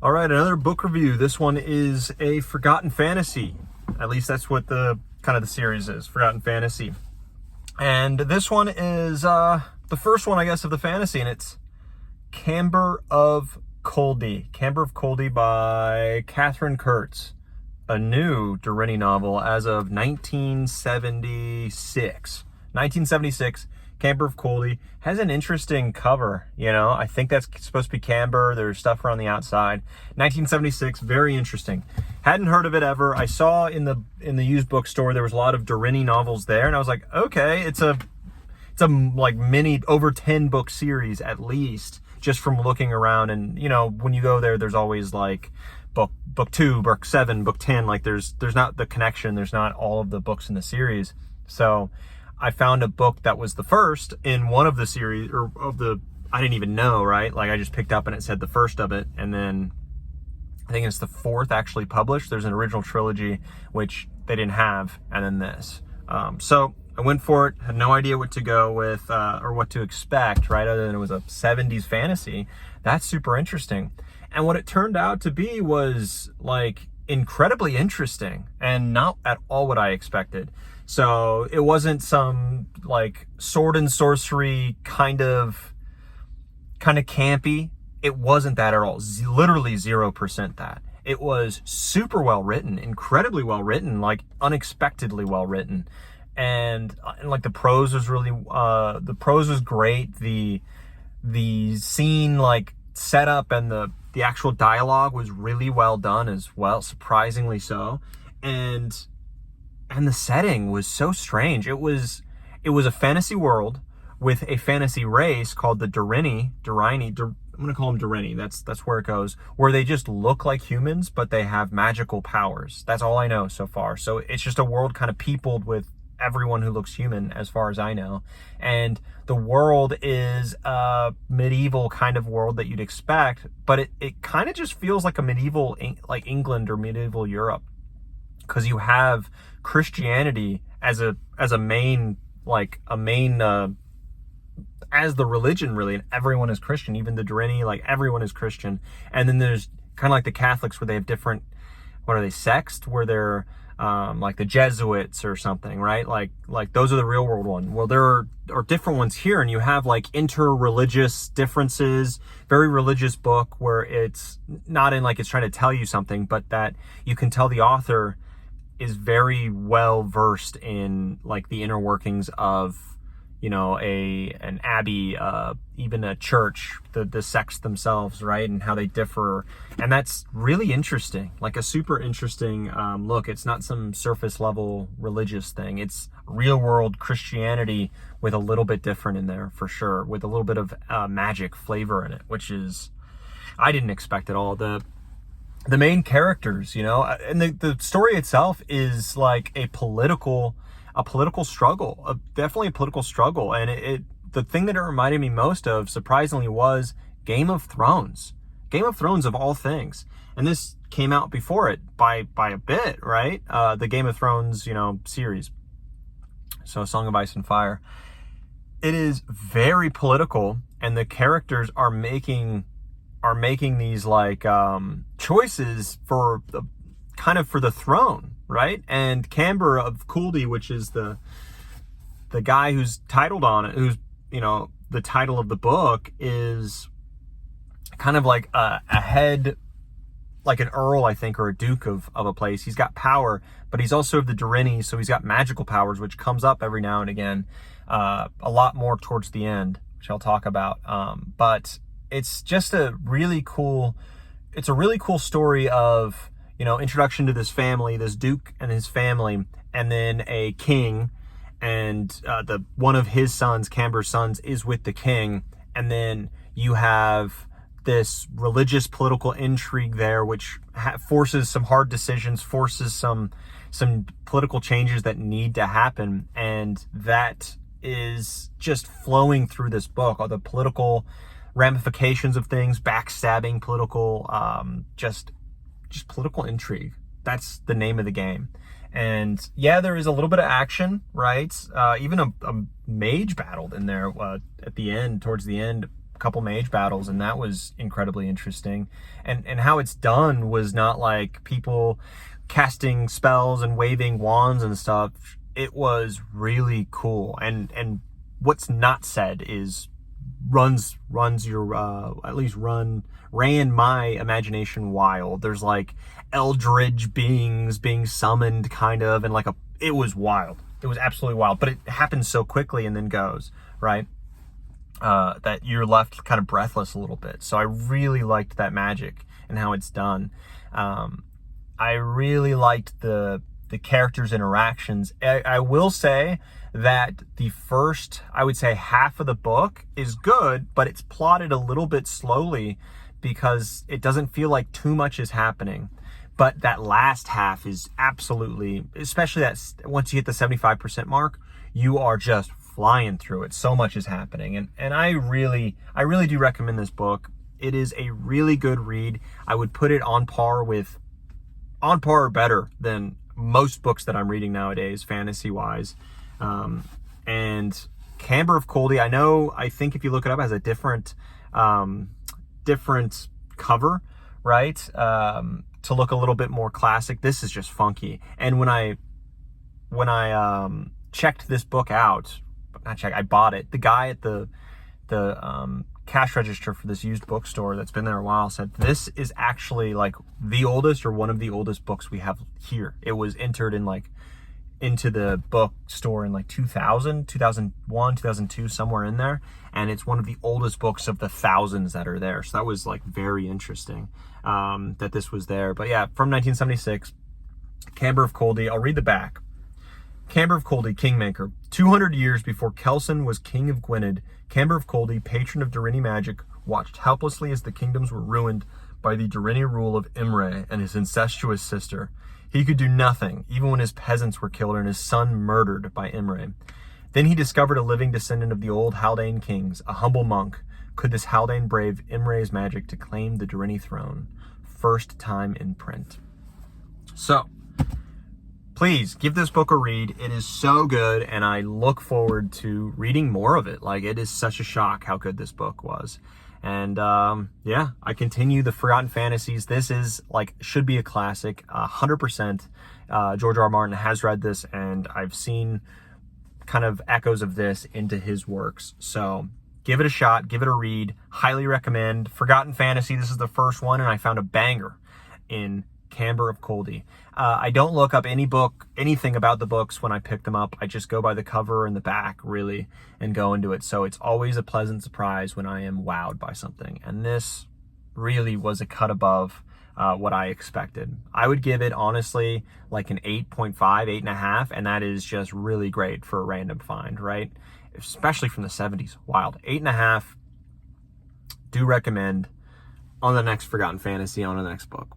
All right, another book review. This one is a forgotten fantasy. At least that's what the series is, forgotten fantasy. And this one is the first one, I guess, of the fantasy, and it's Camber of Culdi. Camber of Culdi by Katherine Kurtz, a new Durini novel as of 1976. 1976. Camber of Culdi has an interesting cover, you know. I think that's supposed to be camber. There's stuff around the outside. 1976, very interesting. Hadn't heard of it ever. I saw in the used bookstore there was a lot of Durini novels there, and I was like, okay, it's a like mini over 10 book series at least, just from looking around. And you know, when you go there, there's always like book 2, book 7, book 10. Like there's not the connection. There's not all of the books in the series. So I found a book that was the first in one of the series, or of the, I didn't even know, right? Like I just picked up and it said the first of it, and then I think it's the fourth actually published. There's an original trilogy, which they didn't have, and then this. So I went for it, had no idea what to go with, or what to expect, right? Other than it was a 70s fantasy. That's super interesting. And what it turned out to be was like incredibly interesting and not at all what I expected. So it wasn't some like sword and sorcery kind of campy. It wasn't that at all. Literally 0% that. It was super well written, incredibly well written, like unexpectedly well written. And like the prose was really, the prose was great. The scene like setup and the actual dialogue was really well done as well, surprisingly so. And the setting was so strange. It was a fantasy world with a fantasy race called the Durini. I'm gonna call them Durini. That's where it goes. Where they just look like humans, but they have magical powers. That's all I know so far. So it's just a world kind of peopled with everyone who looks human, as far as I know. And the world is a medieval kind of world that you'd expect, but it kind of just feels like a medieval, like England or medieval Europe, because you have Christianity as a main as the religion, really, and everyone is Christian. Even the Durini, like everyone is Christian. And then there's kind of like the Catholics, where they have different, what are they, sects, where they're like the Jesuits or something, right? Like those are the real world one. Well, there are different ones here, and you have like inter-religious differences. Very religious book, where it's not in like it's trying to tell you something, but that you can tell the author is very well versed in like the inner workings of, you know, an abbey, even a church, the sects themselves, right? And how they differ. And that's really interesting, like a super interesting look. It's not some surface level religious thing. It's real world Christianity with a little bit different in there, for sure, with a little bit of magic flavor in it, which is, I didn't expect at all. The main characters, you know, and the story itself is like a political struggle, definitely a political struggle. And the thing that it reminded me most of, surprisingly, was Game of Thrones of all things. And this came out before it by a bit, right? The Game of Thrones, you know, series. So Song of Ice and Fire. It is very political, and the characters are making these like choices for the throne, right? And Camber of Culdi, which is the guy who's titled on it, who's, you know, the title of the book, is kind of like a head, like an earl, I think, or a duke of a place. He's got power, but he's also of the Durini, so he's got magical powers, which comes up every now and again, a lot more towards the end, which I'll talk about. But it's just a really cool story of, you know, introduction to this family, this duke and his family, and then a king, and one of his sons, Camber's sons, is with the king. And then you have this religious political intrigue there, which forces some hard decisions, forces some political changes that need to happen. And that is just flowing through this book, all the political ramifications of things, backstabbing, political, just political intrigue. That's the name of the game. And yeah, there is a little bit of action, right? Even a mage battled in there at the end, towards the end, couple mage battles, and that was incredibly interesting. And how it's done was not like people casting spells and waving wands and stuff. It was really cool. And what's not said is runs your at least ran my imagination wild. There's like eldritch beings being summoned, kind of, and it was wild. It was absolutely wild, but it happens so quickly and then goes, right? That you're left kind of breathless a little bit. So I really liked that magic and how it's done. I really liked the characters' interactions. I will say that the first, I would say, half of the book is good, but it's plotted a little bit slowly because it doesn't feel like too much is happening. But that last half is absolutely, especially that once you hit the 75% mark, you are just flying through it. So much is happening. And I really do recommend this book. It is a really good read. I would put it on par or better than most books that I'm reading nowadays, fantasy-wise. And Camber of Culdi, I think if you look it up, it has a different cover, right? To look a little bit more classic. This is just funky. And when I checked this book out, I bought it. The guy at the cash register for this used bookstore that's been there a while said this is actually like the oldest or one of the oldest books we have here. It was entered in into the bookstore in 2000, 2001, 2002, somewhere in there. And it's one of the oldest books of the thousands that are there. So that was very interesting that this was there. But yeah, from 1976, Camber of Culdi. I'll read the back. Camber of Culdi, Kingmaker. 200 years before Kelson was king of Gwynedd, Camber of Culdi, patron of Durinni magic, watched helplessly as the kingdoms were ruined by the Durinni rule of Imre and his incestuous sister. He could do nothing, even when his peasants were killed and his son murdered by Imre. Then he discovered a living descendant of the old Haldane kings, a humble monk. Could this Haldane brave Imre's magic to claim the Durinni throne? First time in print. So, please give this book a read. It is so good, and I look forward to reading more of it. It is such a shock how good this book was. And yeah, I continue the Forgotten Fantasies. This is should be a classic, 100%. George R. R. Martin has read this, and I've seen kind of echoes of this into his works. So give it a shot, give it a read. Highly recommend. Forgotten Fantasy, this is the first one, and I found a banger in Camber of Culdi. I don't look up anything about the books when I pick them up. I just go by the cover and the back, really, and go into it. So it's always a pleasant surprise when I am wowed by something. And this really was a cut above what I expected. I would give it, honestly, an 8.5, 8.5, and that is just really great for a random find, right? Especially from the 70s. Wild. 8.5. Do recommend. On the next Forgotten Fantasy, on the next book.